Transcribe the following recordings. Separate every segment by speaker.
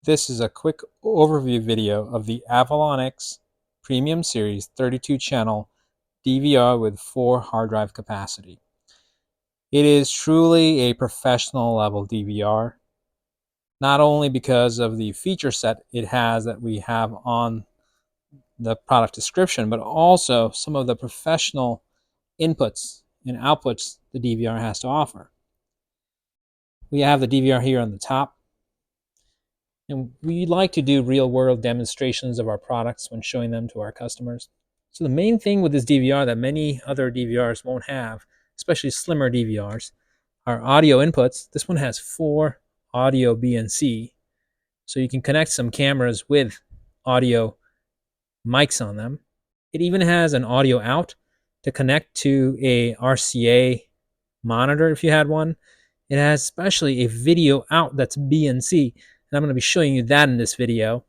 Speaker 1: This is a quick overview video of the Avalonix Premium Series 32-channel DVR with 4 hard drive capacity. It is truly a professional level DVR, not only because of the feature set it has that we have on the product description, but also some of the professional inputs and outputs the DVR has to offer. We have the DVR here on the top. And we like to do real-world demonstrations of our products when showing them to our customers. So the main thing with this DVR that many other DVRs won't have, especially slimmer DVRs, are audio inputs. This one has 4 audio BNC, so you can connect some cameras with audio mics on them. It even has an audio out to connect to a RCA monitor if you had one. It has especially a video out that's BNC, and I'm going to be showing you that in this video.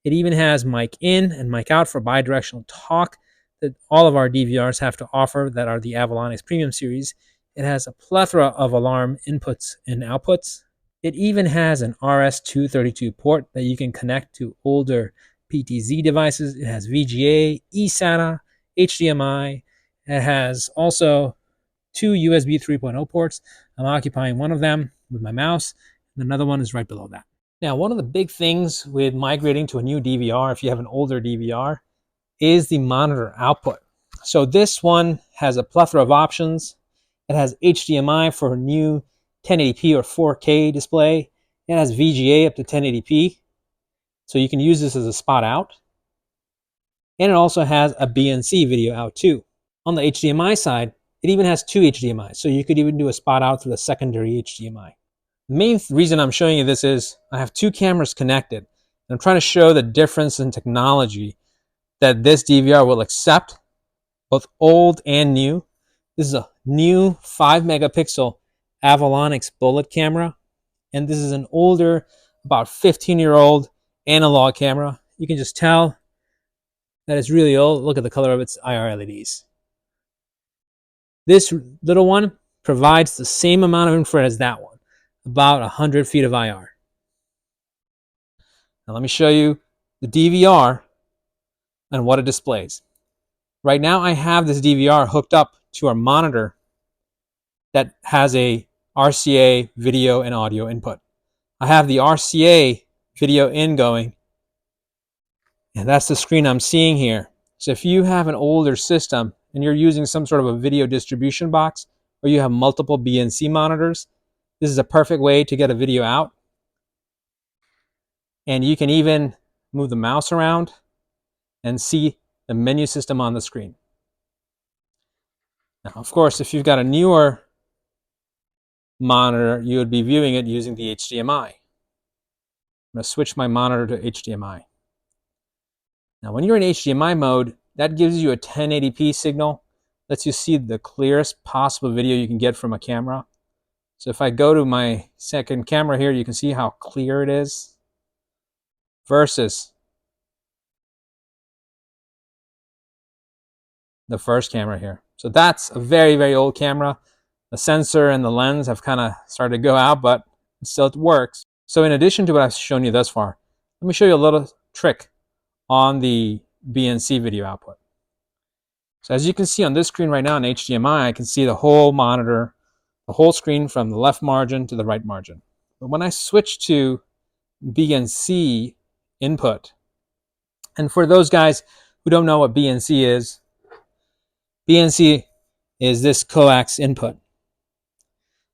Speaker 1: It even has mic in and mic out for bidirectional talk that all of our DVRs have to offer that are the Avalonix Premium Series. It has a plethora of alarm inputs and outputs. It even has an RS-232 port that you can connect to older PTZ devices. It has VGA, eSATA, HDMI. It has also 2 USB 3.0 ports. I'm occupying one of them with my mouse, and another one is right below that. Now, one of the big things with migrating to a new DVR, if you have an older DVR, is the monitor output. So this one has a plethora of options. It has HDMI for a new 1080p or 4K display. It has VGA up to 1080p. So you can use this as a spot out. And it also has a BNC video out too. On the HDMI side, it even has 2 HDMIs. So you could even do a spot out through the secondary HDMI. The main reason I'm showing you this is I have 2 cameras connected. And I'm trying to show the difference in technology that this DVR will accept, both old and new. This is a new 5 megapixel Avalonix bullet camera. And this is an older, about 15-year-old analog camera. You can just tell that it's really old. Look at the color of its IR LEDs. This little one provides the same amount of infrared as that one, about 100 feet of IR. Now let me show you the DVR and what it displays. Right now I have this DVR hooked up to our monitor that has a RCA video and audio input. I have the RCA video in going, and that's the screen I'm seeing here. So if you have an older system and you're using some sort of a video distribution box, or you have multiple BNC monitors, this is a perfect way to get a video out. And you can even move the mouse around and see the menu system on the screen. Now, of course, if you've got a newer monitor, you would be viewing it using the HDMI. I'm going to switch my monitor to HDMI. Now, when you're in HDMI mode, that gives you a 1080p signal, lets you see the clearest possible video you can get from a camera. So if I go to my second camera here, you can see how clear it is versus the first camera here. So that's a very, very old camera. The sensor and the lens have kind of started to go out, but still it works. So in addition to what I've shown you thus far, let me show you a little trick on the BNC video output. So as you can see on this screen right now in HDMI, I can see the whole monitor, the whole screen from the left margin to the right margin. But when I switch to BNC input, and for those guys who don't know what BNC is this Coax input.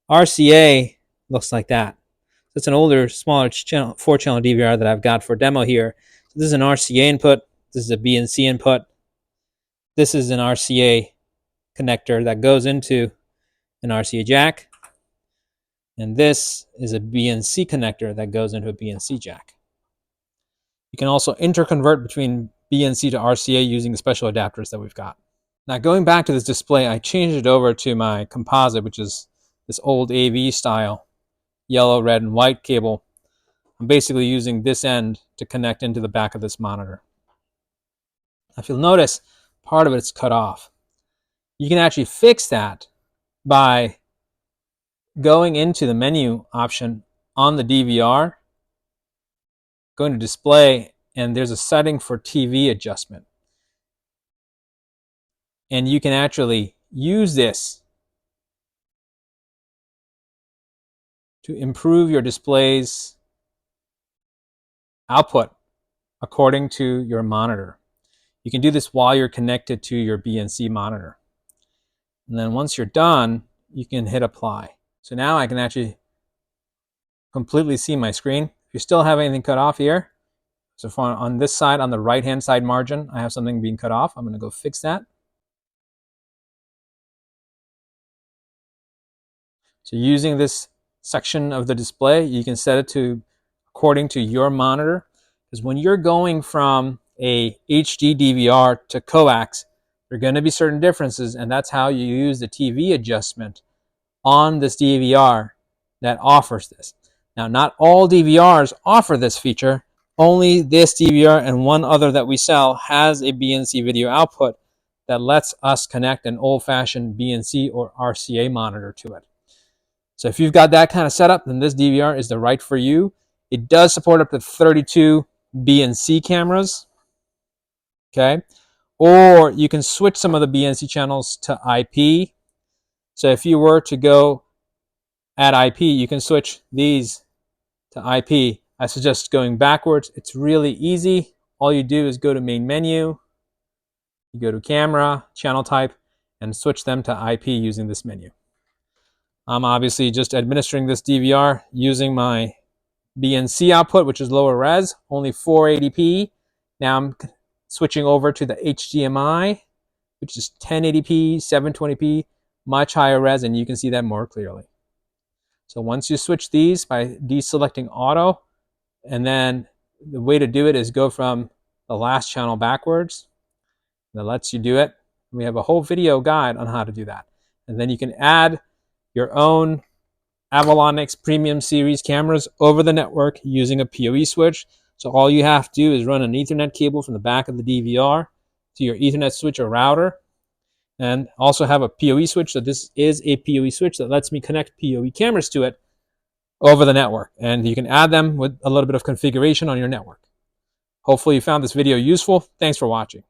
Speaker 1: RCA looks like that. It's an older, smaller 4-channel DVR that I've got for demo here. So this is an RCA input. This is a BNC input. This is an RCA connector that goes into an RCA jack. And this is a BNC connector that goes into a BNC jack. You can also interconvert between BNC to RCA using the special adapters that we've got. Now going back to this display, I changed it over to my composite, which is this old AV style, yellow, red, and white cable. I'm basically using this end to connect into the back of this monitor. If you'll notice, part of it's cut off. You can actually fix that by going into the menu option on the DVR go into display, and there's a setting for TV adjustment. And you can actually use this to improve your display's output according to your monitor. You can do this while you're connected to your BNC monitor. And then once you're done, you can hit apply. So now I can actually completely see my screen. If you still have anything cut off here, so on this side, on the right-hand side margin, I have something being cut off. I'm going to go fix that. So using this section of the display, you can set it to according to your monitor. Because when you're going from a HD DVR to Coax, there are going to be certain differences, and that's how you use the TV adjustment on this DVR that offers this. Now, not all DVRs offer this feature. Only this DVR and one other that we sell has a BNC video output that lets us connect an old-fashioned BNC or RCA monitor to it. So if you've got that kind of setup, then this DVR is the right for you. It does support up to 32 BNC cameras, okay? Or you can switch some of the BNC channels to IP. So if you were to go at IP, you can switch these to IP. I suggest going backwards. It's really easy. All you do is go to main menu, you go to camera, channel type, and switch them to IP using this menu. I'm obviously just administering this DVR using my BNC output, which is lower res, only 480p. Now I'm switching over to the HDMI, which is 1080p, 720p, much higher res, and you can see that more clearly. So once you switch these by deselecting auto, and then the way to do it is go from the last channel backwards. That lets you do it. We have a whole video guide on how to do that. And then you can add your own Avalonix Premium Series cameras over the network using a PoE switch. So all you have to do is run an Ethernet cable from the back of the DVR to your Ethernet switch or router, and also have a PoE switch. So this is a PoE switch that lets me connect PoE cameras to it over the network. And you can add them with a little bit of configuration on your network. Hopefully you found this video useful. Thanks for watching.